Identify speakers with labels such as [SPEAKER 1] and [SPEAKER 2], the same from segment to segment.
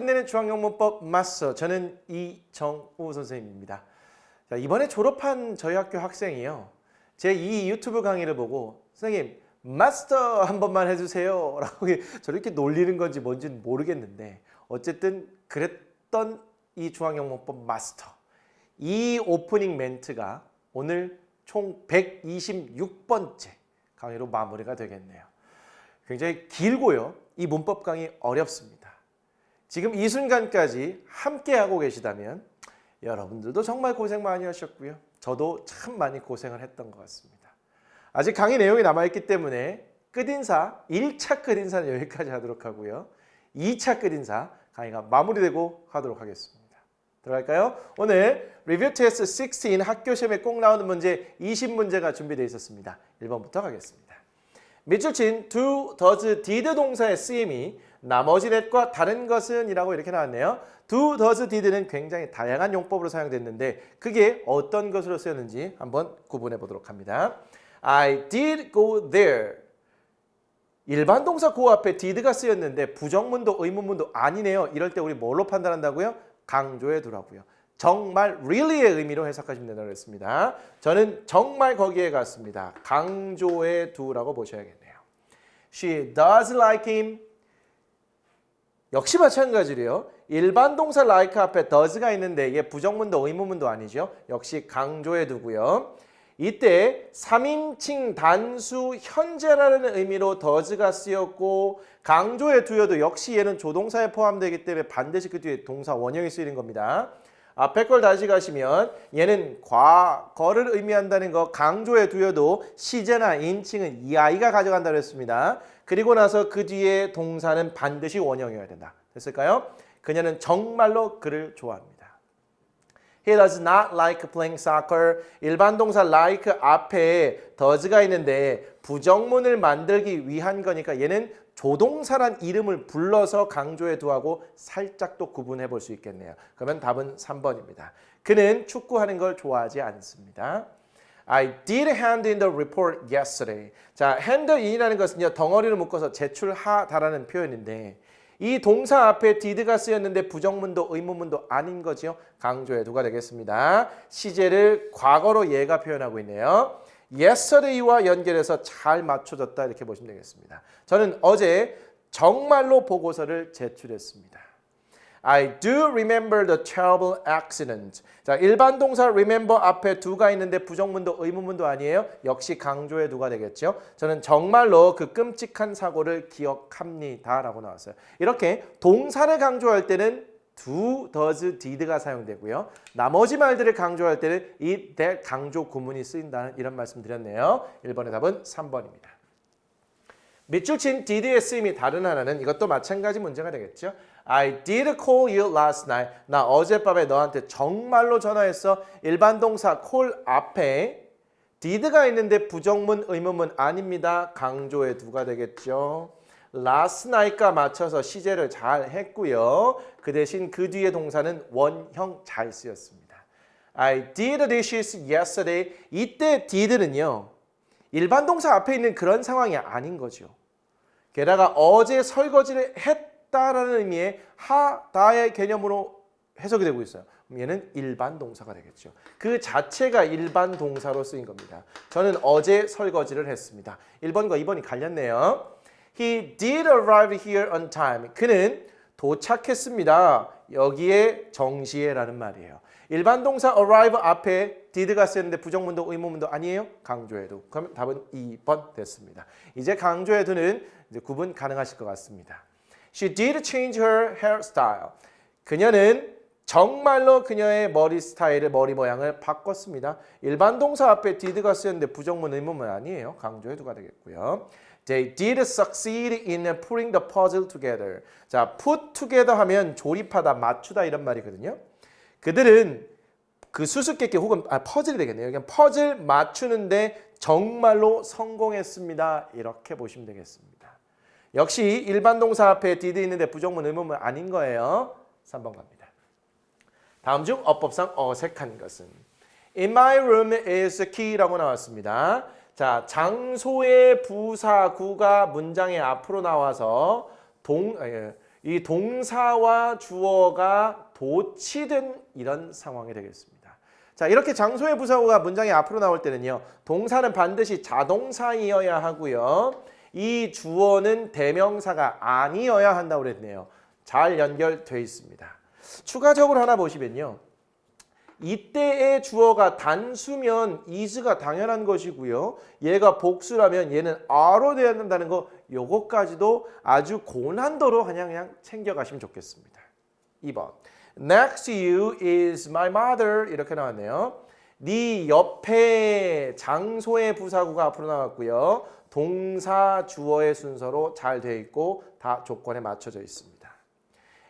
[SPEAKER 1] 끝내는 중앙영문법 마스터, 저는 이정우 선생님입니다. 자, 이번에 졸업한 저희 학교 학생이요, 제 이 유튜브 강의를 보고 선생님 마스터 한 번만 해주세요 라고 저렇게 놀리는 건지 뭔지는 모르겠는데, 어쨌든 그랬던 이 중앙영문법 마스터, 이 오프닝 멘트가 오늘 총 126번째 강의로 마무리가 되겠네요. 굉장히 길고요, 이 문법 강의 어렵습니다. 지금 이 순간까지 함께 하고 계시다면 여러분들도 정말 고생 많이 하셨고요, 저도 참 많이 고생을 했던 것 같습니다. 아직 강의 내용이 남아있기 때문에 끝인사, 1차 끝인사는 여기까지 하도록 하고요, 2차 끝인사 강의가 마무리되고 하도록 하겠습니다. 들어갈까요? 오늘 리뷰 테스트 16 학교 시험에 꼭 나오는 문제 20문제가 준비되어 있었습니다. 1번부터 가겠습니다. 밑줄 친 do, does, did 동사의 쓰임이 나머지 넷과 다른 것은 이라고 이렇게 나왔네요. do, does, did는 굉장히 다양한 용법으로 사용됐는데 그게 어떤 것으로 쓰였는지 한번 구분해 보도록 합니다. I did go there. 일반 동사 go 앞에 did가 쓰였는데 부정문도 의문문도 아니네요. 이럴 때 우리 뭘로 판단한다고요? 강조해 두라고요. 정말 really의 의미로 해석하시면 된다고 했습니다. 저는 정말 거기에 갔습니다. 강조해 두라고 보셔야겠네요. She does like him. 역시 마찬가지로요, 일반 동사 like 앞에 does가 있는데 이게 부정문도 의문문도 아니죠. 역시 강조해 두고요. 이때 3인칭 단수 현재라는 의미로 does가 쓰였고 강조해 두여도 역시 얘는 조동사에 포함되기 때문에 반드시 그 뒤에 동사 원형이 쓰이는 겁니다. 앞에 걸 다시 가시면 얘는 과거를 의미한다는 거 강조해 두여도 시제나 인칭은 이 아이가 가져간다고 했습니다. 그리고 나서 그 뒤에 동사는 반드시 원형이어야 된다. 됐을까요? 그녀는 정말로 그를 좋아합니다. He does not like playing soccer. 일반 동사 like 앞에 does가 있는데 부정문을 만들기 위한 거니까 얘는 조동사란 이름을 불러서 강조해 두하고 살짝 또 구분해 볼 수 있겠네요. 그러면 답은 3번입니다. 그는 축구하는 걸 좋아하지 않습니다. I did hand in the report yesterday. 자, hand in이라는 것은요, 덩어리를 묶어서 제출하다라는 표현인데 이 동사 앞에 did가 쓰였는데 부정문도 의문문도 아닌 거죠. 강조해 두가 되겠습니다. 시제를 과거로 얘가 표현하고 있네요. yesterday와 연결해서 잘 맞춰졌다 이렇게 보시면 되겠습니다. 저는 어제 정말로 보고서를 제출했습니다. I do remember the terrible accident. 자, 일반 동사 remember 앞에 do가 있는데 부정문도 의문문도 아니에요. 역시 강조해 두가 되겠죠. 저는 정말로 그 끔찍한 사고를 기억합니다 라고 나왔어요. 이렇게 동사를 강조할 때는 do, does, did가 사용되고요. 나머지 말들을 강조할 때는 이 that 강조 구문이 쓰인다는 이런 말씀 드렸네요. 1번의 답은 3번입니다. 밑줄 친 did의 쓰임이 다른 하나는 이것도 마찬가지 문제가 되겠죠. I did call you last night. 나 어젯밤에 너한테 정말로 전화했어. 일반 동사 call 앞에 did가 있는데 부정문, 의문문 아닙니다. 강조해 두가 되겠죠. last night과 맞춰서 시제를 잘 했고요. 그 대신 그 뒤에 동사는 원형 잘 쓰였습니다. I did dishes yesterday. 이때 did는요, 일반 동사 앞에 있는 그런 상황이 아닌 거죠. 게다가 어제 설거지를 했다라는 의미의 하다의 개념으로 해석이 되고 있어요. 얘는 일반 동사가 되겠죠. 그 자체가 일반 동사로 쓰인 겁니다. 저는 어제 설거지를 했습니다. 1번과 2번이 갈렸네요. He did arrive here on time. 그는 도착했습니다. 여기에 정시에라는 말이에요. 일반 동사 arrive 앞에 did가 쓰였는데 부정문도 의문문도 아니에요? 강조해도. 그럼 답은 2번 됐습니다. 이제 강조해도는 이제 구분 가능하실 것 같습니다. She did change her hairstyle. 그녀는 정말로 그녀의 머리 스타일을, 머리 모양을 바꿨습니다. 일반 동사 앞에 did가 쓰였는데 부정문, 의문문 아니에요. 강조해도가 되겠고요. They did succeed in putting the puzzle together. 자, put together 하면 조립하다, 맞추다 이런 말이거든요. 그들은 그 수수께끼 혹은 퍼즐이 되겠네요. 그냥 퍼즐 맞추는데 정말로 성공했습니다. 이렇게 보시면 되겠습니다. 역시 일반 동사 앞에 did 있는데 부정문, 의문문 아닌 거예요. 3번 갑니다. 다음 중 어법상 어색한 것은 In my room is key라고 나왔습니다. 자, 장소의 부사구가 문장의 앞으로 나와서 이 동사와 주어가 도치된 이런 상황이 되겠습니다. 자, 이렇게 장소의 부사구가 문장이 앞으로 나올 때는요. 동사는 반드시 자동사이어야 하고요. 이 주어는 대명사가 아니어야 한다고 그랬네요. 잘 연결돼 있습니다. 추가적으로 하나 보시면요. 이때의 주어가 단수면 is가 당연한 것이고요. 얘가 복수라면 얘는 are로 돼야 된다는 거 요것까지도 아주 고난도로 그냥 챙겨가시면 좋겠습니다. 2번. Next to you is my mother 이렇게 나왔네요. 네 옆에 장소의 부사구가 앞으로 나왔고요. 동사 주어의 순서로 잘 되어 있고 다 조건에 맞춰져 있습니다.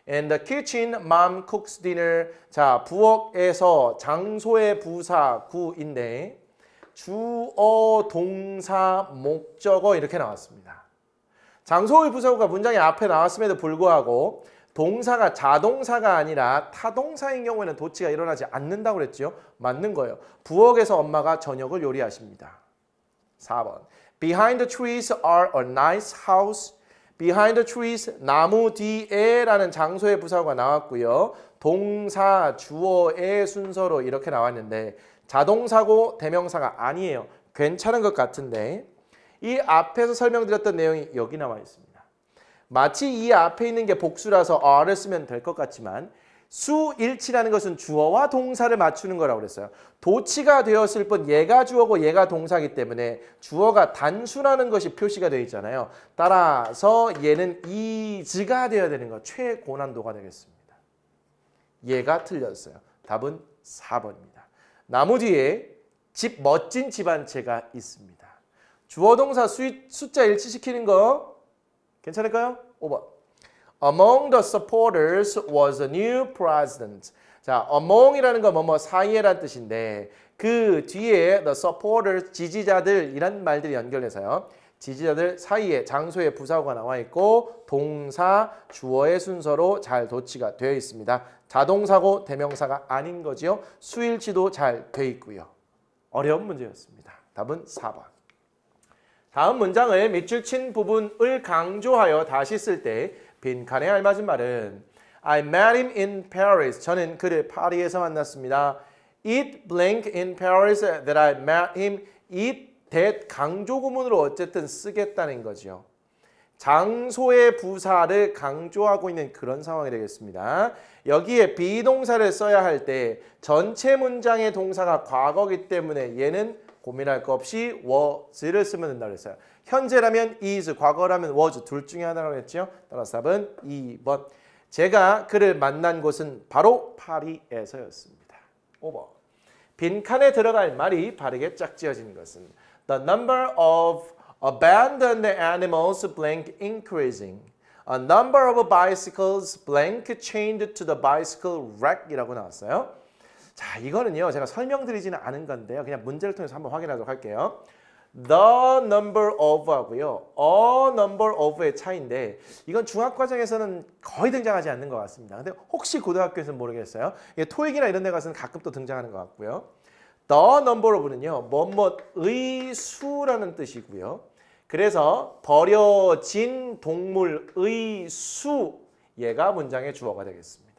[SPEAKER 1] In the kitchen, mom cooks dinner. 자, 부엌에서 장소의 부사구인데 주어, 동사, 목적어 이렇게 나왔습니다. 장소의 부사구가 문장의 앞에 나왔음에도 불구하고 동사가 자동사가 아니라 타동사인 경우에는 도치가 일어나지 않는다고 그랬죠. 맞는 거예요. 부엌에서 엄마가 저녁을 요리하십니다. 4번. Behind the trees are a nice house. Behind the trees, 나무 뒤에 라는 장소의 부사가 나왔고요. 동사, 주어의 순서로 이렇게 나왔는데 자동사고 대명사가 아니에요. 괜찮은 것 같은데 이 앞에서 설명드렸던 내용이 여기 나와 있습니다. 마치 이 앞에 있는 게 복수라서 are를 쓰면 될 것 같지만 수일치라는 것은 주어와 동사를 맞추는 거라고 그랬어요. 도치가 되었을 뿐 얘가 주어고 얘가 동사이기 때문에 주어가 단수라는 것이 표시가 되어 있잖아요. 따라서 얘는 is가 되어야 되는 거 최고난도가 되겠습니다. 얘가 틀렸어요. 답은 4번입니다. 나무 뒤에 집 멋진 집 한 채가 있습니다. 주어 동사 숫자 일치시키는 거 괜찮을까요? 5번. Among the supporters was a new president. 자, among이라는 건 뭐뭐 사이에란 뜻인데 그 뒤에 the supporters 지지자들 이란 말들이 연결해서요. 지지자들 사이에 장소의 부사구가 나와 있고 동사, 주어의 순서로 잘 도치가 되어 있습니다. 자동사고 대명사가 아닌 거지요. 수일치도 잘 되어 있고요. 어려운 문제였습니다. 답은 4번. 다음 문장을 밑줄 친 부분을 강조하여 다시 쓸 때 빈칸에 알맞은 말은 I met him in Paris. 저는 그를 파리에서 만났습니다. It blank in Paris that I met him. It that 강조 구문으로 어쨌든 쓰겠다는 거죠. 장소의 부사를 강조하고 있는 그런 상황이 되겠습니다. 여기에 비동사를 써야 할 때 전체 문장의 동사가 과거이기 때문에 얘는 고민할 거 없이 was를 쓰면 된다고 했어요. 현재라면 is, 과거라면 was 둘 중에 하나라고 했죠. 따라서 답은 2번. 제가 그를 만난 곳은 바로 파리에서였습니다. 5번. 빈칸에 들어갈 말이 바르게 짝지어진 것은 The number of abandoned animals blank increasing. A number of bicycles blank chained to the bicycle rack이라고 나왔어요. 자, 이거는요. 제가 설명드리지는 않은 건데요. 그냥 문제를 통해서 한번 확인하도록 할게요. The number of 하고요. A number of의 차이인데 이건 중학과정에서는 거의 등장하지 않는 것 같습니다. 근데 혹시 고등학교에서는 모르겠어요. 이게 토익이나 이런 데 가서는 가끔 또 등장하는 것 같고요. The number of는요. 뭐뭐의 수라는 뜻이고요. 그래서 버려진 동물의 수 얘가 문장의 주어가 되겠습니다.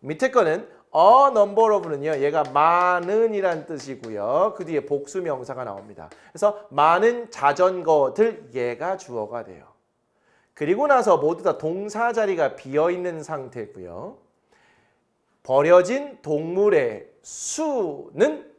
[SPEAKER 1] 밑에 거는 a number of는요. 얘가 많은이란 뜻이고요. 그 뒤에 복수 명사가 나옵니다. 그래서 많은 자전거들 얘가 주어가 돼요. 그리고 나서 모두 다 동사 자리가 비어있는 상태고요. 버려진 동물의 수는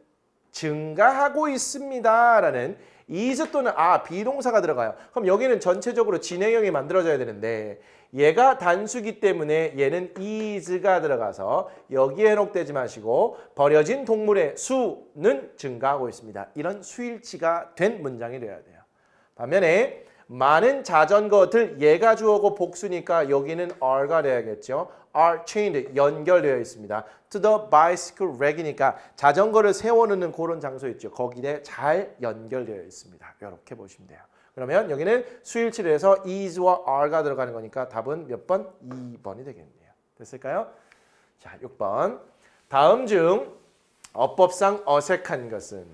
[SPEAKER 1] 증가하고 있습니다. 라는 is 또는 비동사가 들어가요. 그럼 여기는 전체적으로 진행형이 만들어져야 되는데 얘가 단수기 때문에 얘는 is가 들어가서 여기에 해록되지 마시고 버려진 동물의 수는 증가하고 있습니다. 이런 수일치가 된 문장이 되어야 돼요. 반면에 많은 자전거들 얘가 주어고 복수니까 여기는 are가 돼야겠죠. are chained 연결되어 있습니다. to the bicycle rack이니까 자전거를 세워놓는 그런 장소 있죠. 거기에 잘 연결되어 있습니다. 이렇게 보시면 돼요. 그러면 여기는 수일치를 해서 is와 are가 들어가는 거니까 답은 몇 번? 2번이 되겠네요. 됐을까요? 자, 6번. 다음 중 어법상 어색한 것은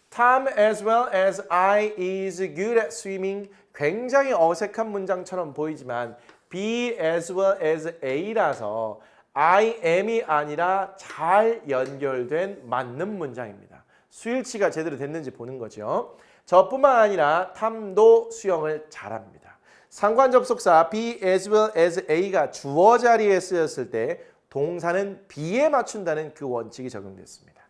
[SPEAKER 1] Tom as well as I is good at swimming. 굉장히 어색한 문장처럼 보이지만 be as well as a라서 I am이 아니라 잘 연결된 맞는 문장입니다. 수일치가 제대로 됐는지 보는 거죠. 저뿐만 아니라 탐도 수영을 잘합니다. 상관 접속사 be as well as a가 주어 자리에 쓰였을 때 동사는 be에 맞춘다는 그 원칙이 적용됐습니다.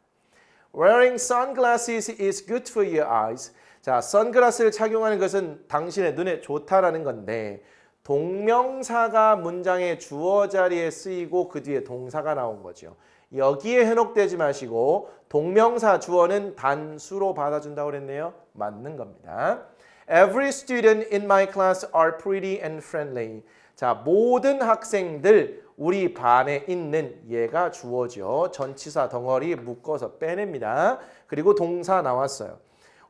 [SPEAKER 1] Wearing sunglasses is good for your eyes. 자, 선글라스를 착용하는 것은 당신의 눈에 좋다라는 건데 동명사가 문장의 주어 자리에 쓰이고 그 뒤에 동사가 나온 거죠. 여기에 현혹되지 마시고 동명사 주어는 단수로 받아준다고 그랬네요. 맞는 겁니다. Every student in my class are pretty and friendly. 자, 모든 학생들 우리 반에 있는 얘가 주어죠. 전치사 덩어리 묶어서 빼냅니다. 그리고 동사 나왔어요.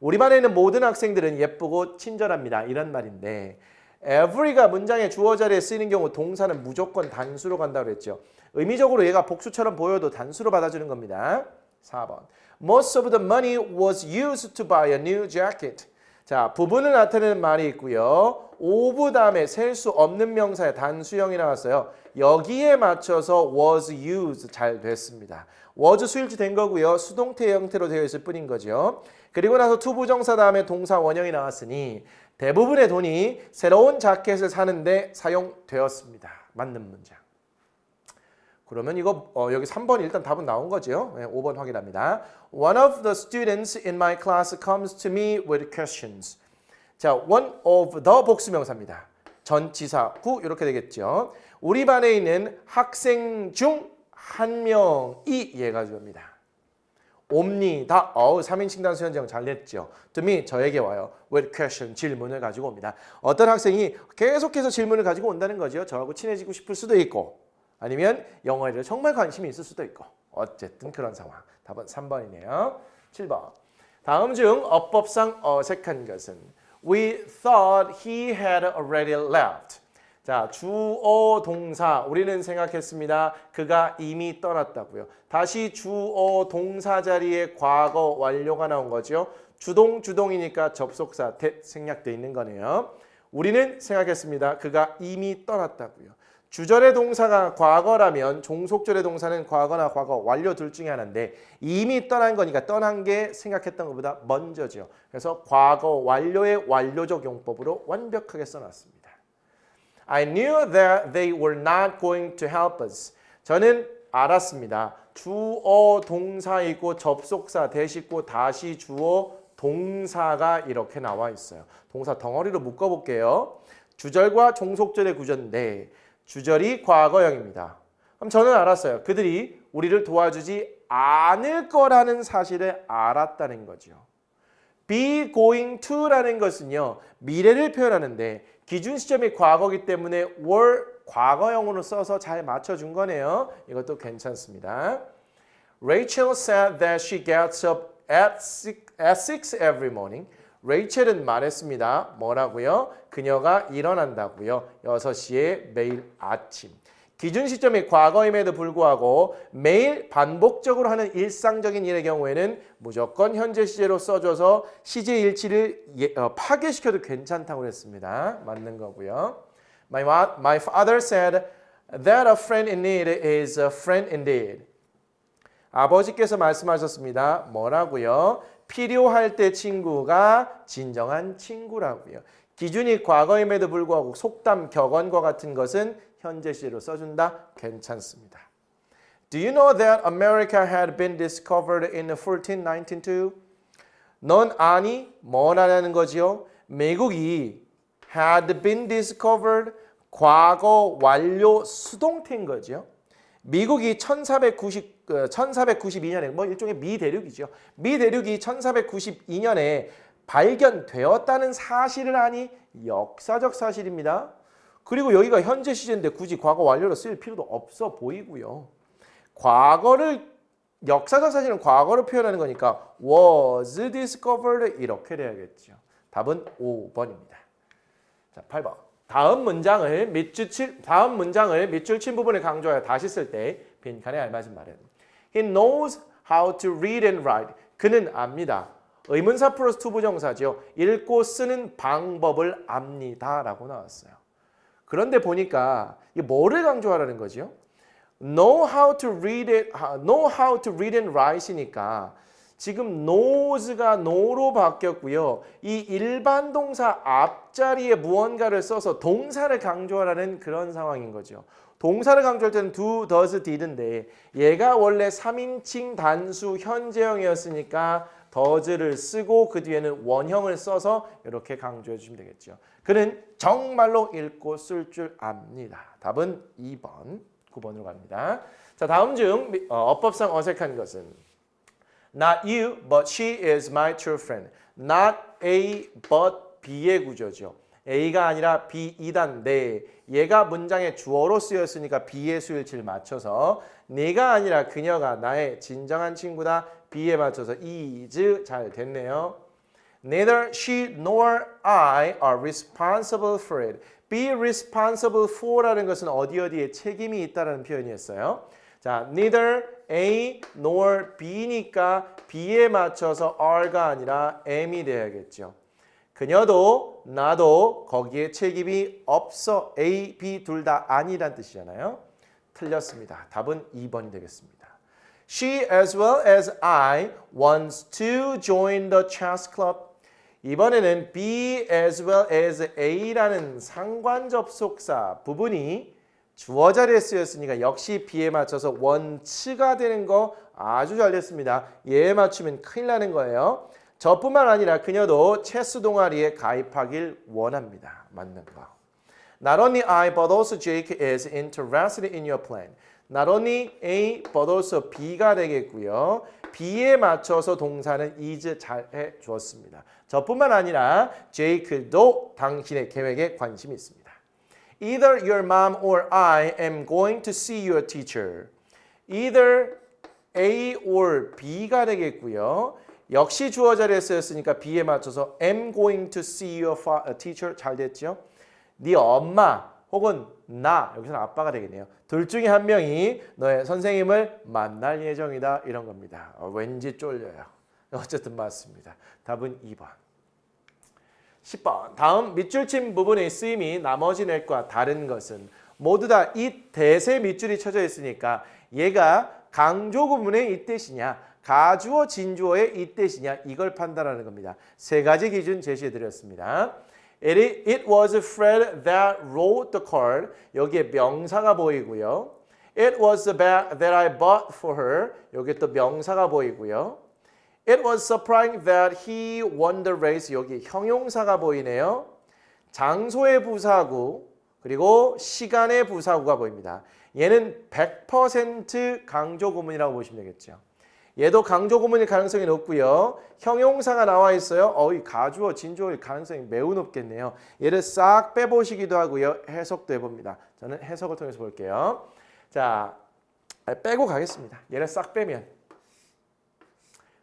[SPEAKER 1] 우리 반에 있는 모든 학생들은 예쁘고 친절합니다. 이런 말인데 every가 문장의 주어 자리에 쓰이는 경우 동사는 무조건 단수로 간다고 그랬죠. 의미적으로 얘가 복수처럼 보여도 단수로 받아주는 겁니다. 4번. Most of the money was used to buy a new jacket. 자, 부분을 나타내는 말이 있고요. of 다음에 셀 수 없는 명사의 단수형이 나왔어요. 여기에 맞춰서 was used 잘 됐습니다. was 수일치 된 거고요. 수동태 형태로 되어 있을 뿐인 거죠. 그리고 나서 to 부정사 다음에 동사 원형이 나왔으니 대부분의 돈이 새로운 자켓을 사는데 사용되었습니다. 맞는 문장. 그러면 이거 여기 3번 일단 답은 나온 거죠. 네, 5번 확인합니다. One of the students in my class comes to me with questions. 자, one of the 복수명사입니다. 전치사 구 이렇게 되겠죠. 우리 반에 있는 학생 중 한 명이 얘가 주어입니다. 옵니다. 3인칭 단수 현정 잘 냈죠. To me, 저에게 와요. with question, 질문을 가지고 옵니다. 어떤 학생이 계속해서 질문을 가지고 온다는 거죠. 저하고 친해지고 싶을 수도 있고 아니면 영어에 정말 관심이 있을 수도 있고 어쨌든 그런 상황. 답은 3번이네요. 7번. 다음 중 어법상 어색한 것은 We thought he had already left. 자, 주어 동사 우리는 생각했습니다. 그가 이미 떠났다고요. 다시 주어 동사 자리에 과거 완료가 나온 거죠. 주동이니까 접속사 that 생략돼 있는 거네요. 우리는 생각했습니다. 그가 이미 떠났다고요. 주절의 동사가 과거라면 종속절의 동사는 과거나 과거 완료 둘 중에 하나인데 이미 떠난 거니까 떠난 게 생각했던 것보다 먼저죠. 그래서 과거 완료의 완료적 용법으로 완벽하게 써놨습니다. I knew that they were not going to help us. 저는 알았습니다. 주어 동사이고 접속사 대시고 다시 주어 동사가 이렇게 나와 있어요. 동사 덩어리로 묶어볼게요. 주절과 종속절의 구조인데 주절이 과거형입니다. 그럼 저는 알았어요. 그들이 우리를 도와주지 않을 거라는 사실을 알았다는 거죠. be going to라는 것은요. 미래를 표현하는데 기준 시점이 과거이기 때문에 were 과거형으로 써서 잘 맞춰준 거네요. 이것도 괜찮습니다. Rachel said that she gets up at 6 every morning. 레이첼은 말했습니다. 뭐라고요? 그녀가 일어난다고요. 6시에 매일 아침. 기준 시점이 과거임에도 불구하고 매일 반복적으로 하는 일상적인 일의 경우에는 무조건 현재 시제로 써줘서 시제 일치를 파괴시켜도 괜찮다고 했습니다. 맞는 거고요. My father said that a friend in need is a friend indeed. 아버지께서 말씀하셨습니다. 뭐라고요? 필요할 때 친구가 진정한 친구라고요. 기준이 과거임에도 불구하고 속담, 격언과 같은 것은 현재 시제로 써준다? 괜찮습니다. Do you know that America had been discovered in 1492? 넌 아니? 뭐라는 거지요? 미국이 had been discovered 과거 완료 수동태인 거죠. 미국이 1492년에 뭐 일종의 미대륙이죠. 미대륙이 1492년에 발견되었다는 사실을 아니? 역사적 사실입니다. 그리고 여기가 현재 시제인데 굳이 과거 완료로 쓸 필요도 없어 보이고요. 과거를 역사적 사실은 과거로 표현하는 거니까 was discovered 이렇게 돼야겠죠. 답은 5번입니다. 자, 8번. 다음 문장을 밑줄 친 부분을 강조하여 다시 쓸 때 빈칸에 알맞은 말은 He knows how to read and write. 그는 압니다. 의문사 플러스 투부정사죠. 읽고 쓰는 방법을 압니다라고 나왔어요. 그런데 보니까 이게 뭐를 강조하라는 거죠? know how to read it, know how to read and write이니까 지금 knows가 know로 바뀌었고요. 이 일반 동사 앞자리에 무언가를 써서 동사를 강조하라는 그런 상황인 거죠. 동사를 강조할 때는 do, does, did인데 얘가 원래 3인칭 단수 현재형이었으니까 does를 쓰고 그 뒤에는 원형을 써서 이렇게 강조해 주시면 되겠죠. 그는 정말로 읽고 쓸 줄 압니다. 답은 2번, 9번으로 갑니다. 자, 다음 중 어법상 어색한 것은 Not you, but she is my true friend. Not A, but B의 구조죠. A가 아니라 B이단데 얘가 문장의 주어로 쓰였으니까 B의 수일치를 맞춰서 네가 아니라 그녀가 나의 진정한 친구다. B에 맞춰서 is 잘 됐네요. Neither she nor I are responsible for it. Be responsible for라는 것은 어디에 책임이 있다는 표현이었어요. 자, neither A nor B니까 B에 맞춰서 R가 아니라 M이 돼야겠죠. 그녀도 나도 거기에 책임이 없어. A, B 둘 다 아니란 뜻이잖아요. 틀렸습니다. 답은 2번이 되겠습니다. She as well as I wants to join the chess club. 이번에는 B as well as A라는 상관 접속사 부분이 주어 자리에 쓰였으니까 역시 B에 맞춰서 원츠가 되는 거 아주 잘 됐습니다. 얘에 맞추면 큰일 나는 거예요. 저뿐만 아니라 그녀도 체스 동아리에 가입하길 원합니다. 맞는 거. Not only I but also Jake is interested in your plan. Not only A but also B가 되겠고요. B에 맞춰서 동사는 is 잘 해주었습니다. 저뿐만 아니라 제이크도 당신의 계획에 관심이 있습니다. Either your mom or I am going to see your teacher. Either A or B가 되겠고요. 역시 주어 자리에 쓰였으니까 B에 맞춰서 am going to see your teacher 잘 됐죠? 네 엄마 혹은 나 여기서는 아빠가 되겠네요. 둘 중에 한 명이 너의 선생님을 만날 예정이다 이런 겁니다. 왠지 쫄려요. 어쨌든 맞습니다. 답은 2번. 10번. 다음 밑줄 친 부분의 쓰임이 나머지 넷과 다른 것은 모두 다 이 대세 밑줄이 쳐져 있으니까 얘가 강조 구문의 이 뜻이냐 가주어 진주어의 이 뜻이냐 이걸 판단하는 겁니다. 세 가지 기준 제시해 드렸습니다. It was Fred that wrote the card. 여기에 명사가 보이고요. It was the bag that I bought for her. 여기에 또 명사가 보이고요. It was surprising that he won the race. 여기 형용사가 보이네요. 장소의 부사구 그리고 시간의 부사구가 보입니다. 얘는 100% 강조 구문이라고 보시면 되겠죠. 얘도 강조 구문일 가능성이 높고요. 형용사가 나와 있어요. 이 가주어, 진주어일 가능성이 매우 높겠네요. 얘를 싹 빼보시기도 하고요. 해석도 해봅니다. 저는 해석을 통해서 볼게요. 자, 빼고 가겠습니다. 얘를 싹 빼면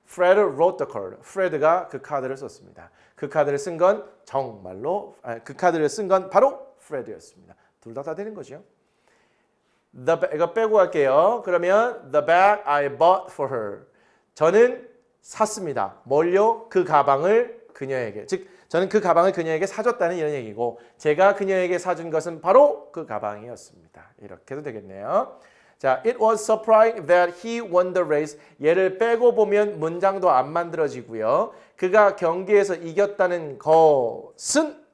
[SPEAKER 1] Fred wrote the card. Fred가 그 카드를 썼습니다. 그 카드를 쓴 건 정말로 그 카드를 쓴 건 바로 Fred였습니다. 둘 다 되는 거죠. 이거 빼고 갈게요. 그러면 the bag I bought for her. 저는 샀습니다. 뭘요? 그 가방을 그녀에게. 즉 저는 그 가방을 그녀에게 사줬다는 이런 얘기고 제가 그녀에게 사준 것은 바로 그 가방이었습니다. 이렇게도 되겠네요. 자, it was surprising that he won the race. 얘를 빼고 보면 문장도 안 만들어지고요. 그가 경기에서 이겼다는 것은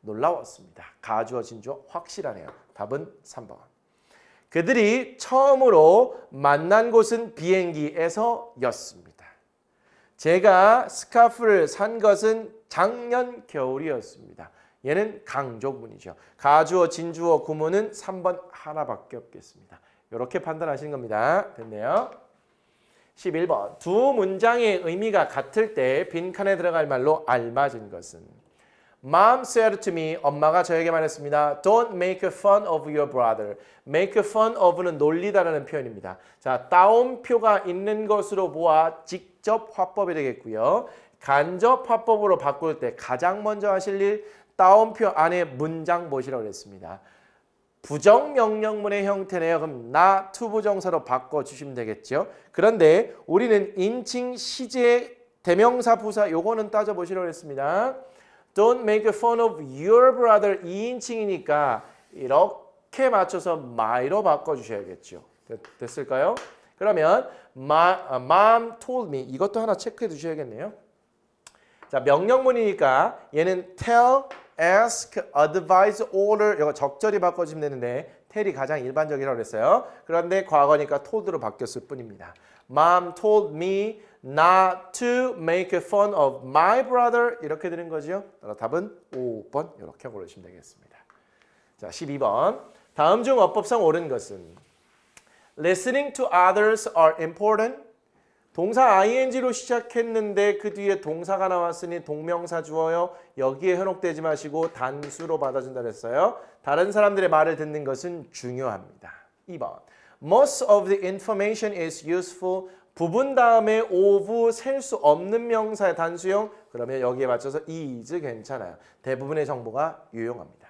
[SPEAKER 1] 놀라웠습니다. 가주어 진주어 확실하네요. 답은 3번. 그들이 처음으로 만난 곳은 비행기에서였습니다. 제가 스카프를 산 것은 작년 겨울이었습니다. 얘는 강조구문이죠. 가주어, 진주어, 구문은 3번 하나밖에 없겠습니다. 이렇게 판단하시는 겁니다. 됐네요. 11번. 두 문장의 의미가 같을 때 빈칸에 들어갈 말로 알맞은 것은 Mom said to me, 엄마가 저에게 말했습니다. Don't make fun of your brother. Make fun of는 놀리다라는 표현입니다. 자, 따옴표가 있는 것으로 보아 직접 화법이 되겠고요. 간접 화법으로 바꿀 때 가장 먼저 하실 일 따옴표 안에 문장 보시라고 그랬습니다. 부정명령문의 형태네요. 그럼 나 투부정사로 바꿔주시면 되겠죠. 그런데 우리는 인칭, 시제, 대명사, 부사 요거는 따져보시라고 했습니다. Don't make fun of your brother 2인칭이니까 이렇게 맞춰서 my로 바꿔주셔야겠죠. 됐을까요? 그러면 mom told me 이것도 하나 체크해 두셔야겠네요. 자, 명령문이니까 얘는 tell, ask, advise, order 이거 적절히 바꿔주면 되는데 tell이 가장 일반적이라고 그랬어요. 그런데 과거니까 told로 바뀌었을 뿐입니다. Mom told me not to make fun of my brother 이렇게 되는 거죠. 답은 5번 이렇게 고르시면 되겠습니다. 자, 12번. 다음 중 어법상 옳은 것은 Listening to others are important. 동사 ing로 시작했는데 그 뒤에 동사가 나왔으니 동명사 주어요. 여기에 현혹되지 마시고 단수로 받아준다 그랬어요. 다른 사람들의 말을 듣는 것은 중요합니다. 2번. Most of the information is useful. 부분 다음에 of 셀 수 없는 명사의 단수형. 그러면 여기에 맞춰서 is 괜찮아요. 대부분의 정보가 유용합니다.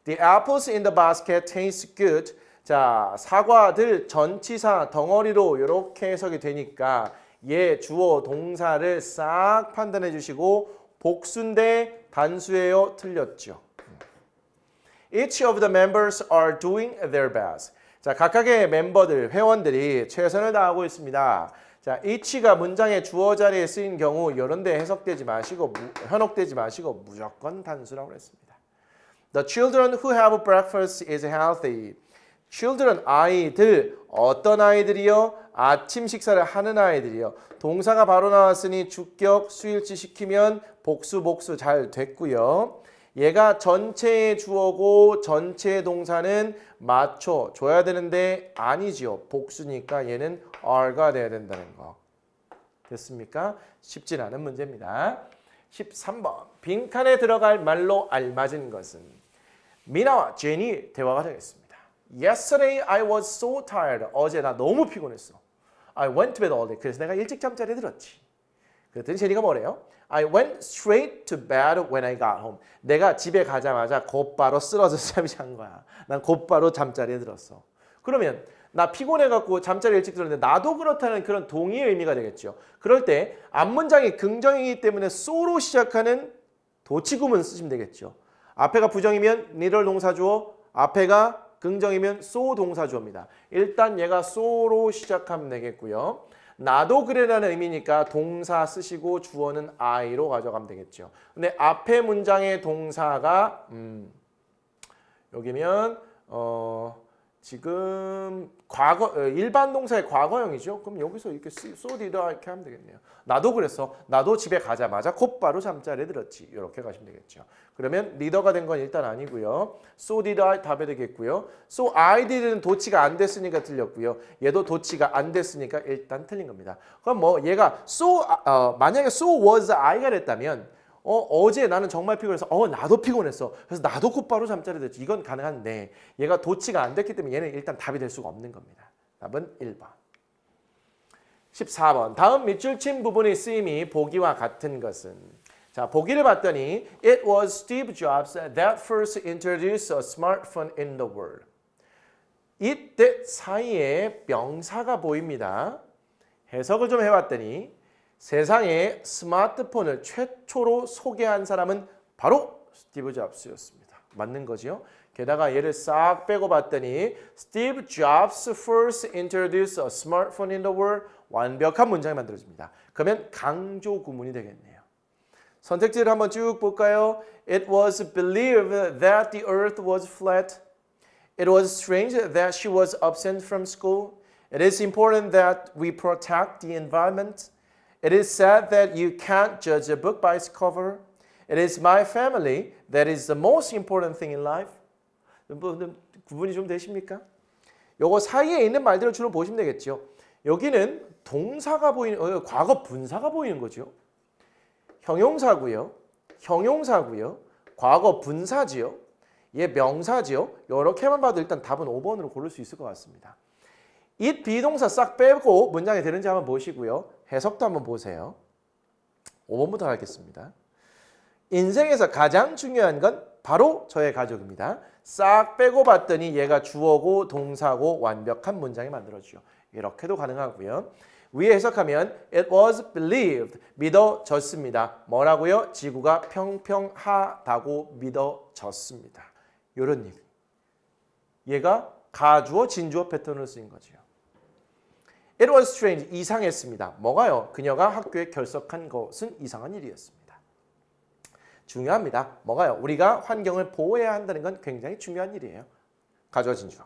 [SPEAKER 1] The apples in the basket taste good. 자, 사과들 전치사 덩어리로 이렇게 해석이 되니까 얘 주어 동사를 싹 판단해 주시고 복수인데 단수예요? 틀렸죠. Each of the members are doing their best. 자, 각각의 멤버들, 회원들이 최선을 다하고 있습니다. 자, each가 문장의 주어 자리에 쓰인 경우 이런 데 해석되지 마시고 현혹되지 마시고 무조건 단수라고 했습니다. The children who have breakfast is healthy. children, 아이들, 어떤 아이들이요? 아침 식사를 하는 아이들이요. 동사가 바로 나왔으니 주격, 수일치 시키면 복수 잘 됐고요. 얘가 전체의 주어고 전체의 동사는 맞춰 줘야 되는데 아니지요. 복수니까 얘는 are가 돼야 된다는 거. 됐습니까? 쉽진 않은 문제입니다. 13번. 빈칸에 들어갈 말로 알맞은 것은 미나와 제니 대화가 되겠습니다. Yesterday I was so tired. 어제 나 너무 피곤했어. I went to bed all day. 그래서 내가 일찍 잠자리에 들었지. 그랬더니 제니가 뭐래요? I went straight to bed when I got home. 내가 집에 가자마자 곧바로 쓰러져 잠잔 거야. 난 곧바로 잠자리에 들었어. 그러면 나 피곤해갖고 잠자리에 일찍 들었는데 나도 그렇다는 그런 동의의 의미가 되겠죠. 그럴 때 앞문장이 긍정이기 때문에 so로 시작하는 도치구문 쓰시면 되겠죠. 앞에가 부정이면 neither 동사주어, 앞에가 긍정이면 so 동사주어입니다. 일단 얘가 so로 시작하면 되겠고요. 나도 그래라는 의미니까 동사 쓰시고 주어는 I로 가져가면 되겠죠. 근데 앞에 문장의 동사가 여기면 지금 과거 일반 동사의 과거형이죠. 그럼 여기서 이렇게 so did I 이렇게 하면 되겠네요. 나도 그랬어. 나도 집에 가자마자 곧바로 잠자리에 들었지. 이렇게 가시면 되겠죠. 그러면 리더가 된 건 일단 아니고요. So did I 답이 되겠고요. So I did는 도치가 안 됐으니까 틀렸고요. 얘도 도치가 안 됐으니까 일단 틀린 겁니다. 그럼 뭐 얘가 만약에 so was I가 됐다면 어제 나는 정말 피곤해서 나도 피곤했어. 그래서 나도 곧바로 잠자리에 들었지. 이건 가능한데 얘가 도치가 안 됐기 때문에 얘는 일단 답이 될 수가 없는 겁니다. 답은 1번. 14번. 다음 밑줄 친 부분의 쓰임이 보기와 같은 것은 자, 보기를 봤더니 It was Steve Jobs that first introduced a smartphone in the world. 이때 사이에 명사가 보입니다. 해석을 좀 해봤더니 세상에 스마트폰을 최초로 소개한 사람은 바로 스티브 잡스였습니다. 맞는 거지요? 게다가 얘를 싹 빼고 봤더니 Steve Jobs first introduced a smartphone in the world. 완벽한 문장이 만들어집니다. 그러면 강조 구문이 되겠네요. 선택지를 한번 쭉 볼까요? It was believed that the earth was flat. It was strange that she was absent from school. It is important that we protect the environment. It is said that you can't judge a book by its cover. It is my family that is the most important thing in life. 구분이 좀 되십니까? 요거 사이에 있는 말들을 주로 보시면 되겠죠. 여기는 동사가 보이는, 과거 분사가 보이는 거죠. 형용사고요. 과거 분사지요. 얘 명사지요. 이렇게만 봐도 일단 답은 5번으로 고를 수 있을 것 같습니다. it 비동사 싹 빼고 문장이 되는지 한번 보시고요. 해석도 한번 보세요. 5번부터 하겠습니다. 인생에서 가장 중요한 건 바로 저의 가족입니다. 싹 빼고 봤더니 얘가 주어고 동사고 완벽한 문장이 만들어지죠. 이렇게도 가능하고요. 위에 해석하면 It was believed, 믿어졌습니다. 뭐라고요? 지구가 평평하다고 믿어졌습니다. 이런 얘기. 얘가 가주어, 진주어 패턴을 쓰인 거죠. It was strange. 이상했습니다. 뭐가요? 그녀가 학교에 결석한 것은 이상한 일이었습니다. 중요합니다. 뭐가요? 우리가 환경을 보호해야 한다는 건 굉장히 중요한 일이에요. 가주어, 진주어.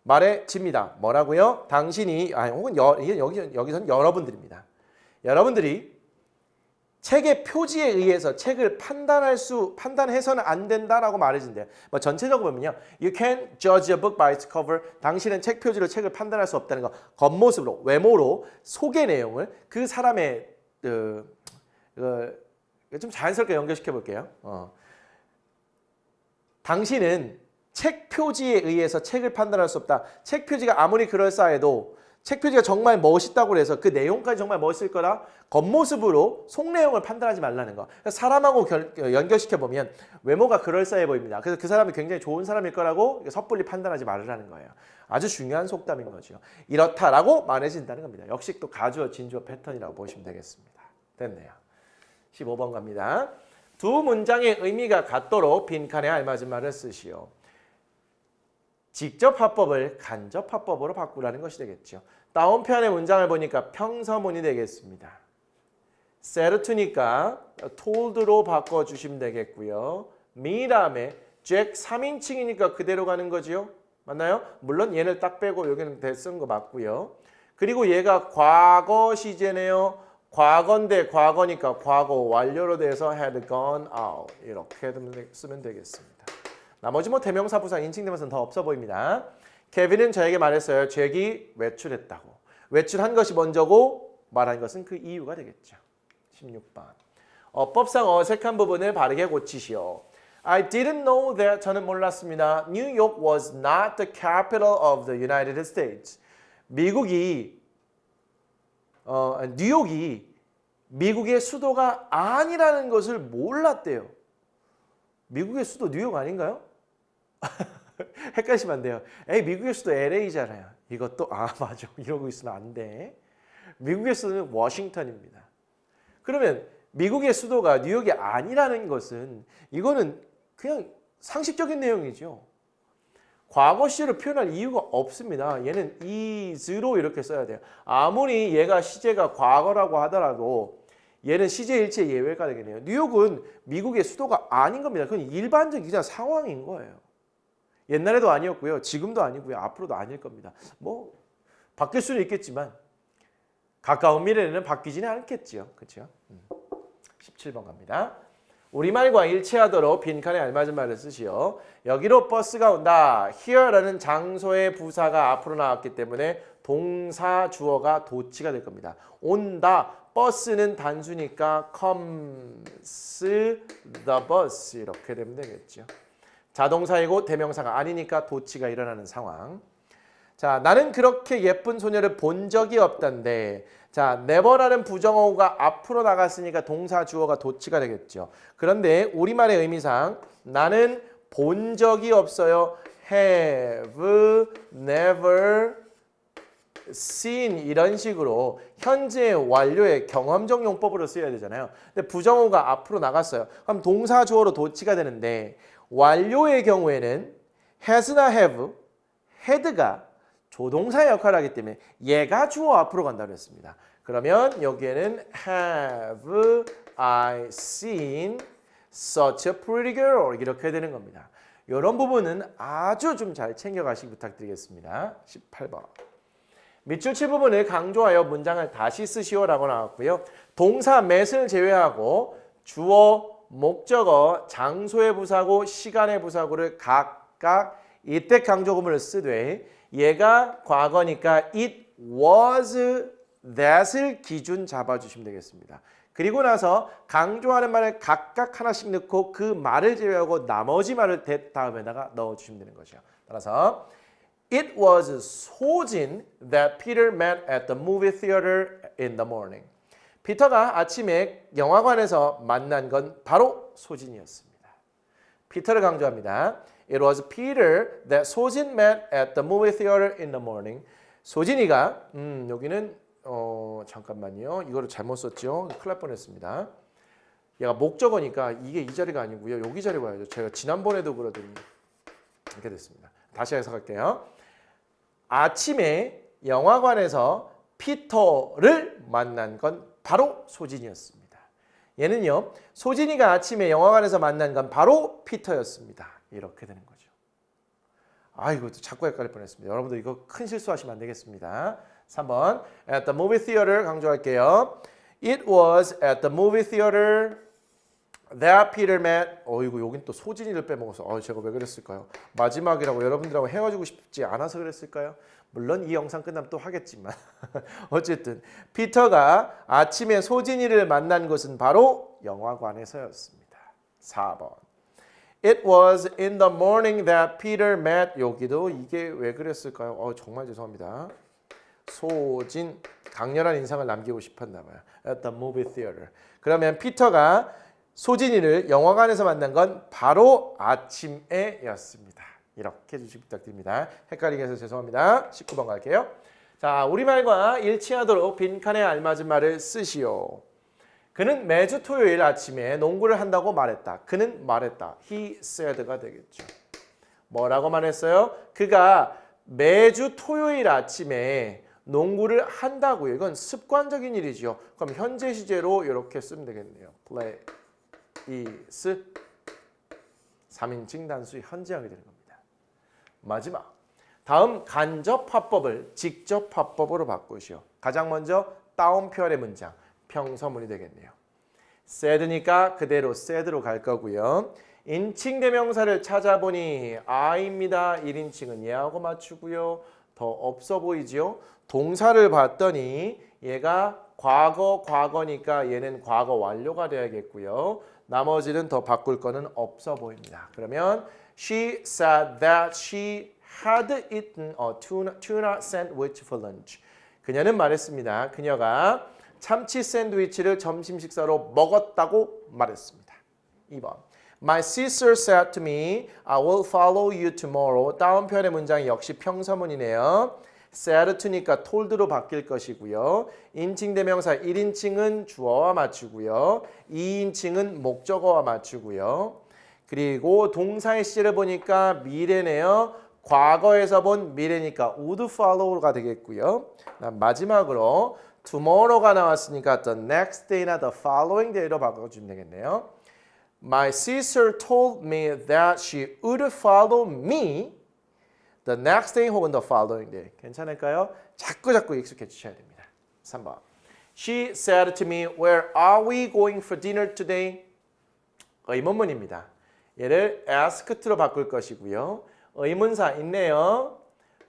[SPEAKER 1] 말해집니다. 뭐라고요? 당신이 혹은 여기선 여러분들입니다. 여러분들이 책의 표지에 의해서 책을 판단해서는 안 된다라고 말해진대요. 뭐 전체적으로 보면요, you can't judge a book by its cover. 당신은 책 표지로 책을 판단할 수 없다는 거. 겉모습으로, 외모로, 소개 내용을 그 사람의 좀 자연스럽게 연결시켜 볼게요. 당신은 책 표지에 의해서 책을 판단할 수 없다. 책 표지가 아무리 그럴싸해도 책 표지가 정말 멋있다고 해서 그 내용까지 정말 멋있을 거라 겉모습으로 속내용을 판단하지 말라는 거. 사람하고 연결시켜 보면 외모가 그럴싸해 보입니다. 그래서 그 사람이 굉장히 좋은 사람일 거라고 섣불리 판단하지 말으라는 거예요. 아주 중요한 속담인 거죠. 이렇다라고 말해진다는 겁니다. 역시 또 가주어, 진주어 패턴이라고 보시면 되겠습니다. 됐네요. 15번 갑니다. 두 문장의 의미가 같도록 빈칸에 알맞은 말을 쓰시오. 직접 화법을 간접 화법으로 바꾸라는 것이 되겠죠. 다운편의 문장을 보니까 평서문이 되겠습니다. said니까 told로 바꿔주시면 되겠고요. me 다음에 Jack 3인칭이니까 그대로 가는 거지요. 맞나요? 물론 얘를 딱 빼고 여기는 쓴 거 맞고요. 그리고 얘가 과거 시제네요. 과거인데 과거니까 과거 완료로 돼서 had gone out 이렇게 쓰면 되겠습니다. 나머지 뭐 대명사, 부사, 인칭, 대명사는 더 없어 보입니다. 케빈은 저에게 말했어요. 잭이 외출했다고. 외출한 것이 먼저고 말한 것은 그 이유가 되겠죠. 16번. 어법상 어색한 부분을 바르게 고치시오. I didn't know that. 저는 몰랐습니다. New York was not the capital of the United States. 뉴욕이 미국의 수도가 아니라는 것을 몰랐대요. 미국의 수도 뉴욕 아닌가요? 헷갈리시면 안 돼요. 미국의 수도 LA잖아요. 이것도 맞아. 이러고 있으면 안 돼. 미국의 수도는 워싱턴입니다. 그러면 미국의 수도가 뉴욕이 아니라는 것은 이거는 그냥 상식적인 내용이죠. 과거 시제로 표현할 이유가 없습니다. 얘는 is로 이렇게 써야 돼요. 아무리 얘가 시제가 과거라고 하더라도 얘는 시제일체 예외가 되겠네요. 뉴욕은 미국의 수도가 아닌 겁니다. 그건 일반적인 그냥 상황인 거예요. 옛날에도 아니었고요. 지금도 아니고요. 앞으로도 아닐 겁니다. 뭐 바뀔 수는 있겠지만 가까운 미래에는 바뀌지는 않겠죠. 그렇죠? 17번 갑니다. 우리말과 일치하도록 빈칸에 알맞은 말을 쓰시오. 여기로 버스가 온다. here라는 장소의 부사가 앞으로 나왔기 때문에 동사 주어가 도치가 될 겁니다. 온다. 버스는 단수니까 comes the bus 이렇게 되면 되겠죠. 자동사이고 대명사가 아니니까 도치가 일어나는 상황. 자, 나는 그렇게 예쁜 소녀를 본 적이 없단데. 자, never라는 부정어가 앞으로 나갔으니까 동사 주어가 도치가 되겠죠. 그런데 우리말의 의미상 나는 본 적이 없어요. have never seen 이런 식으로 현재 완료의 경험적 용법으로 쓰여야 되잖아요. 근데 부정어가 앞으로 나갔어요. 그럼 동사 주어로 도치가 되는데 완료의 경우에는 has나 have, had가 조동사의 역할을 하기 때문에 얘가 주어 앞으로 간다고 했습니다. 그러면 여기에는 have I seen such a pretty girl 이렇게 되는 겁니다. 이런 부분은 아주 좀 잘 챙겨가시기 부탁드리겠습니다. 18번. 밑줄 칠 부분을 강조하여 문장을 다시 쓰시오라고 나왔고요. 동사 met을 제외하고 주어, 목적어, 장소의 부사고, 시간의 부사고를 각각 이때 강조구문을 쓰되 얘가 과거니까 it was that을 기준 잡아주시면 되겠습니다. 그리고 나서 강조하는 말을 각각 하나씩 넣고 그 말을 제외하고 나머지 말을 that 다음에다가 넣어주시면 되는 거죠. 따라서 It was 소진 that Peter met at the movie theater in the morning. 피터가 아침에 영화관에서 만난 건 바로 소진이었습니다. 피터를 강조합니다. It was Peter that 소진 met at the movie theater in the morning. 소진이가 여기는 잠깐만요. 이거를 잘못 썼죠. 큰일 날 뻔했습니다. 얘가 목적어니까 이게 이 자리가 아니고요. 여기 자리 봐야죠. 제가 지난번에도 그러더니 이렇게 됐습니다. 다시 해석할게요. 아침에 영화관에서 피터를 만난 건 바로 소진이었습니다. 얘는요. 소진이가 아침에 영화관에서 만난 건 바로 피터였습니다. 이렇게 되는 거죠. 이거 자꾸 헷갈릴 뻔했습니다. 여러분들 이거 큰 실수하시면 안 되겠습니다. 3번 at the movie theater 강조할게요. It was at the movie theater that Peter met. 이거 여긴 또 소진이를 빼먹어서 제가 왜 그랬을까요? 마지막이라고 여러분들하고 헤어지고 싶지 않아서 그랬을까요? 물론 이 영상 끝나면 또 하겠지만 어쨌든 피터가 아침에 소진이를 만난 곳은 바로 영화관에서였습니다. 4번 It was in the morning that Peter met. 여기도 이게 왜 그랬을까요? 정말 죄송합니다. 소진 강렬한 인상을 남기고 싶었나 봐요. At the movie theater. 그러면 피터가 소진이를 영화관에서 만난 건 바로 아침에였습니다. 이렇게 해주시기 부탁드립니다. 헷갈리게 해서 죄송합니다. 19번 갈게요. 자, 우리말과 일치하도록 빈칸에 알맞은 말을 쓰시오. 그는 매주 토요일 아침에 농구를 한다고 말했다. 그는 말했다. He said가 되겠죠. 뭐라고 말했어요? 그가 매주 토요일 아침에 농구를 한다고요. 이건 습관적인 일이죠. 그럼 현재 시제로 이렇게 쓰면 되겠네요. Play is 3인칭 단수의 현재형이 되는 겁니다. 마지막 다음 간접 화법을 직접 화법으로 바꾸시오. 가장 먼저 다운표현의 문장 평서문이 되겠네요. said니까 그대로 said로 갈 거고요. 인칭 대명사를 찾아보니 I입니다. 1인칭은 얘하고 맞추고요. 더 없어 보이죠? 동사를 봤더니 얘가 과거니까 얘는 과거 완료가 돼야겠고요. 나머지는 더 바꿀 거는 없어 보입니다. 그러면 She said that she had eaten a tuna sandwich for lunch. 그녀는 말했습니다. 그녀가 참치 샌드위치를 점심 식사로 먹었다고 말했습니다. 2번 My sister said to me, I will follow you tomorrow. 다운편의 문장이 역시 평서문이네요. said to니까 told로 바뀔 것이고요. 인칭 대명사 1인칭은 주어와 맞추고요. 2인칭은 목적어와 맞추고요. 그리고 동사의 시제를 보니까 미래네요. 과거에서 본 미래니까 would follow가 되겠고요. 마지막으로 tomorrow가 나왔으니까 the next day나 the following day로 바꿔주면 되겠네요. My sister told me that she would follow me the next day 혹은 the following day. 괜찮을까요? 자꾸 익숙해지셔야 됩니다. 3번. She said to me, where are we going for dinner today? 의문문입니다. 얘를 ask로 바꿀 것이고요. 의문사 있네요.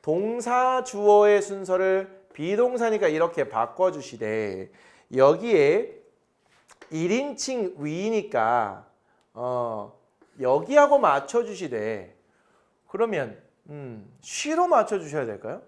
[SPEAKER 1] 동사 주어의 순서를 비동사니까 이렇게 바꿔주시되 여기에 1인칭 위니까 여기하고 맞춰주시되 그러면 she로 맞춰주셔야 될까요?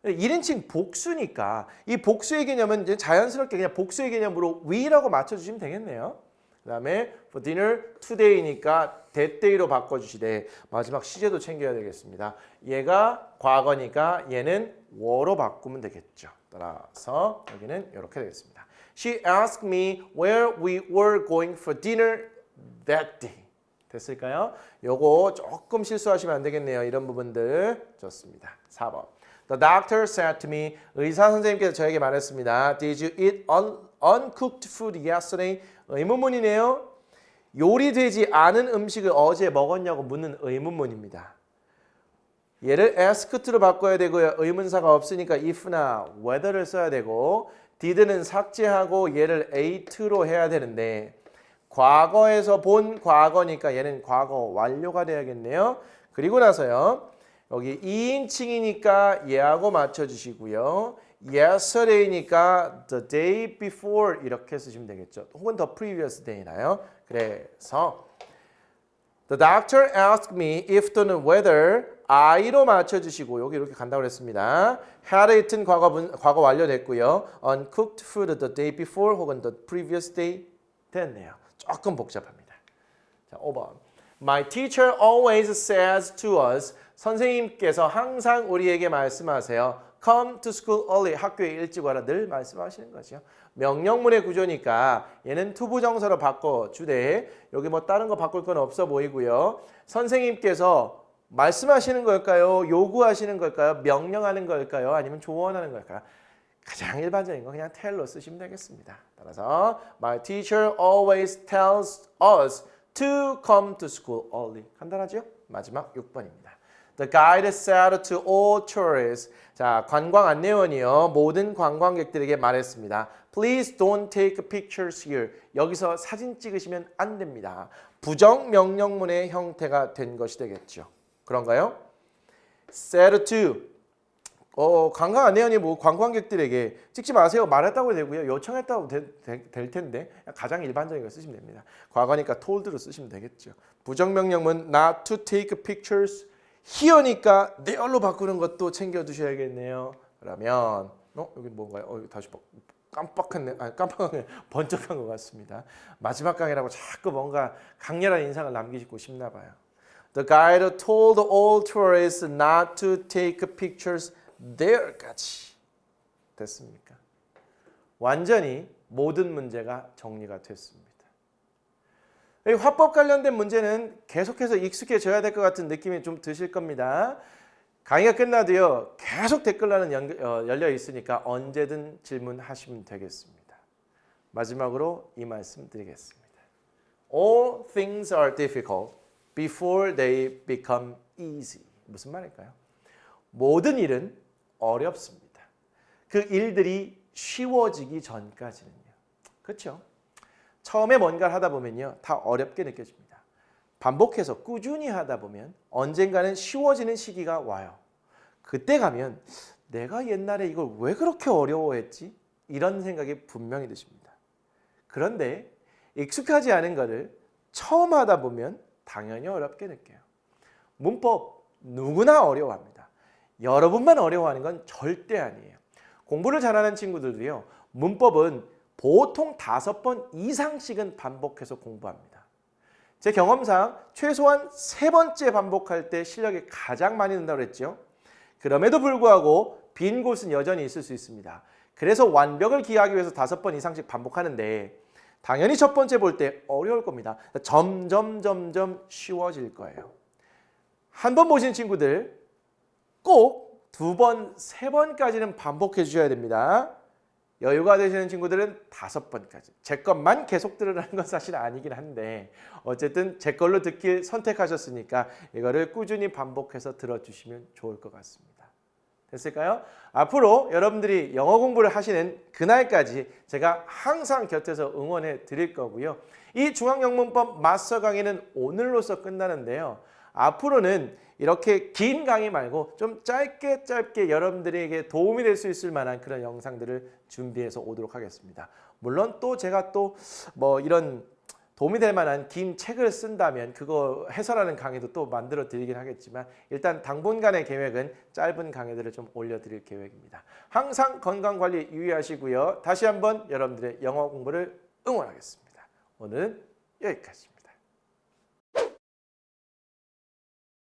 [SPEAKER 1] 1인칭 복수니까 이 복수의 개념은 이제 자연스럽게 그냥 복수의 개념으로 we라고 맞춰주시면 되겠네요. 그 다음에 for dinner today니까 that day로 바꿔주시되 마지막 시제도 챙겨야 되겠습니다. 얘가 과거니까 얘는 were로 바꾸면 되겠죠. 따라서 여기는 이렇게 되겠습니다. She asked me where we were going for dinner that day. 됐을까요? 요거 조금 실수하시면 안 되겠네요. 이런 부분들 좋습니다. 4번. The doctor said to me, 의사 선생님께서 저에게 말했습니다. Did you eat uncooked food yesterday? 의문문이네요. 요리되지 않은 음식을 어제 먹었냐고 묻는 의문문입니다. 얘를 asked로 바꿔야 되고요. 의문사가 없으니까 if나 whether를 써야 되고 did는 삭제하고 얘를 ate로 해야 되는데 과거에서 본 과거니까 얘는 과거 완료가 돼야겠네요. 그리고 나서요. 여기 2인칭이니까 얘하고 맞춰주시고요. Yesterday니까 the day before 이렇게 쓰시면 되겠죠. 혹은 the previous day나요. 그래서 The doctor asked me if 또는 whether I로 맞춰주시고 여기 이렇게 간다고 그랬습니다. Had eaten 과거 완료됐고요. Uncooked food the day before 혹은 the previous day 됐네요. 조금 복잡합니다. 자, 5번. My teacher always says to us. 선생님께서 항상 우리에게 말씀하세요. Come to school early. 학교에 일찍 와라 늘 말씀하시는 거죠. 명령문의 구조니까 얘는 투부정사로 바꿔주되 여기 뭐 다른 거 바꿀 건 없어 보이고요. 선생님께서 말씀하시는 걸까요? 요구하시는 걸까요? 명령하는 걸까요? 아니면 조언하는 걸까요? 가장 일반적인 거 그냥 tell로 쓰시면 되겠습니다. 따라서 My teacher always tells us to come to school early. 간단하죠? 마지막 6번입니다. The guide said to all tourists. 자, 관광 안내원이요. 모든 관광객들에게 말했습니다. Please don't take pictures here. 여기서 사진 찍으시면 안 됩니다. 부정 명령문의 형태가 된 것이 되겠죠. 그런가요? said to. 관광 안내원이 뭐 관광객들에게 찍지 마세요 말했다고 되고요. 요청했다고 될 텐데 가장 일반적인 걸 쓰시면 됩니다. 과거니까 told로 쓰시면 되겠죠. 부정 명령문 not to take pictures. here니까 there로 바꾸는 것도 챙겨 두셔야겠네요. 그러면 여기 뭔가요? 다시 깜빡하네. 번쩍한 것 같습니다. 마지막 강의라고 자꾸 뭔가 강렬한 인상을 남기고 싶나 봐요. The guide told all tourists not to take pictures there까지 됐습니까? 완전히 모든 문제가 정리가 됐습니다. 이 화법 관련된 문제는 계속해서 익숙해져야 될 것 같은 느낌이 좀 드실 겁니다. 강의가 끝나도요. 계속 댓글란은 열려 있으니까 언제든 질문하시면 되겠습니다. 마지막으로 이 말씀 드리겠습니다. All things are difficult before they become easy. 무슨 말일까요? 모든 일은 어렵습니다. 그 일들이 쉬워지기 전까지는요. 그렇죠? 처음에 뭔가를 하다 보면요. 다 어렵게 느껴집니다. 반복해서 꾸준히 하다 보면 언젠가는 쉬워지는 시기가 와요. 그때 가면 내가 옛날에 이걸 왜 그렇게 어려워했지? 이런 생각이 분명히 드십니다. 그런데 익숙하지 않은 것을 처음 하다 보면 당연히 어렵게 느껴요. 문법 누구나 어려워합니다. 여러분만 어려워하는 건 절대 아니에요. 공부를 잘하는 친구들도요. 문법은 보통 5번 이상씩은 반복해서 공부합니다. 제 경험상 최소한 3번째 반복할 때 실력이 가장 많이 는다고 했죠. 그럼에도 불구하고 빈 곳은 여전히 있을 수 있습니다. 그래서 완벽을 기하기 위해서 5번 이상씩 반복하는데 당연히 첫 번째 볼 때 어려울 겁니다. 점점 쉬워질 거예요. 한 번 보신 친구들 꼭 2번, 3번까지는 반복해 주셔야 됩니다. 여유가 되시는 친구들은 5번까지. 제 것만 계속 들으라는 건 사실 아니긴 한데 어쨌든 제 걸로 듣길 선택하셨으니까 이거를 꾸준히 반복해서 들어주시면 좋을 것 같습니다. 됐을까요? 앞으로 여러분들이 영어 공부를 하시는 그날까지 제가 항상 곁에서 응원해 드릴 거고요. 이 중앙영문법 마스터 강의는 오늘로서 끝나는데요. 앞으로는 이렇게 긴 강의 말고 좀 짧게 여러분들에게 도움이 될 수 있을 만한 그런 영상들을 준비해서 오도록 하겠습니다. 물론 또 제가 또 뭐 이런 도움이 될 만한 긴 책을 쓴다면 그거 해설하는 강의도 또 만들어 드리긴 하겠지만 일단 당분간의 계획은 짧은 강의들을 좀 올려드릴 계획입니다. 항상 건강관리 유의하시고요. 다시 한번 여러분들의 영어 공부를 응원하겠습니다. 오늘은 여기까지입니다.